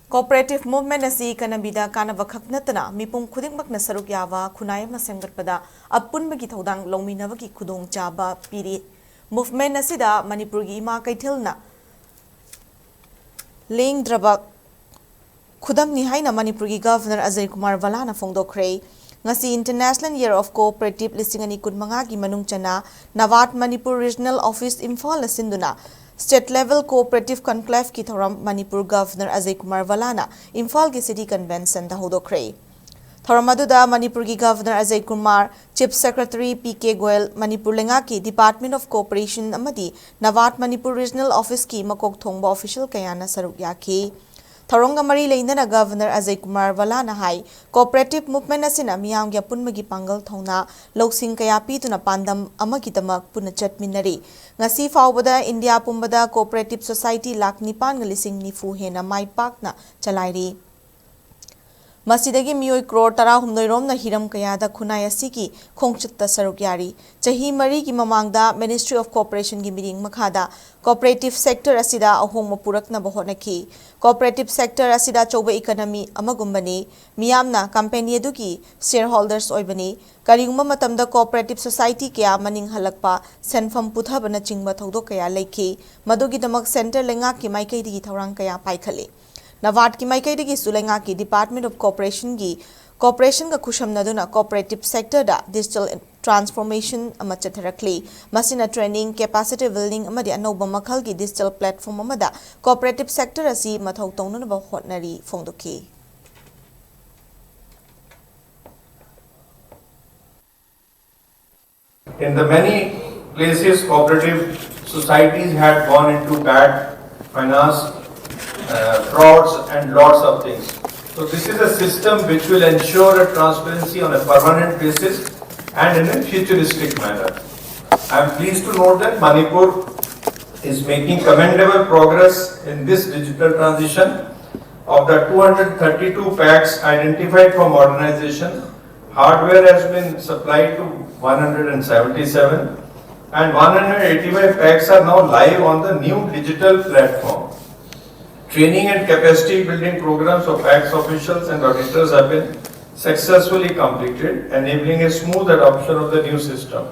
Cooperative movement asi kanabida kanaba khaknatana mipum khudingmakna saruk yawa khunai ma semgatpada Apunbagi thodang longminabagi khudong chaba Piri movement asida Manipur gi ima kaithilna lengdraba khudam ni haina Manipur gi Governor Ajay Kumar Bhalla na phongdokhre ngasi International Year of Cooperative listing ani kunmanga gi manung chana Nawat Manipur Regional Office Imphal asinduna State level cooperative conclave ki thoram Manipur Governor Ajay Kumar Bhalla na Imphal ki City Convention da hodokre. Thoramadu Manipur ki Governor Ajay Kumar, Chief Secretary P.K. Goyal, Manipur lenga ki Department of Cooperation amadi Nawat Manipur Regional Office ki makok thongba official kayana saruk yaki. Thoronga mari leindana Governor Ajay Kumar Bhalla na hai cooperative movement asina Meeyam gi Apunbagi Panggal-Thouna Loushing kaya pituna pandam amagitamak puna chatminari. Ngasi faubada India pumbada cooperative society lak nipan ngalising nifu hena mai pakna chalairi. Masidagi miyoi crore tara humnoirom na hiram kayada khunai asiki khongchutta saruk yari. Chahi mari ki mamangda Ministry of Cooperation gi meeting makhada cooperative sector asida ahong mapurak na bahonaki. Cooperative sector asida choba economy amagumbani Meeyamna company eduki shareholders oibani kariyuma matamda cooperative society kaya maning halakpa senfam puthabana chingba thodok kaya leiki madugi damak center lenga ki maikai digi thorang kaya paikhale Nawat ki maikai digi sulenga ki Department of Cooperation ka khusham naduna cooperative sector da digital transformation amachatharakli masina training capacity building amadi anoba makhal ki digital platform amada cooperative sector asi mathau tongna ba hotnari phongdoki In the many places, cooperative societies had gone into bad finance, frauds and lots of things. So this is a system which will ensure a transparency on a permanent basis and in a futuristic manner. I am pleased to note that Manipur is making commendable progress in this digital transition. Of the 232 packs identified for modernization, hardware has been supplied to 177 and 185 packs are now live on the new digital platform. Training and capacity building programs of PACS officials and auditors have been successfully completed, enabling a smooth adoption of the new system.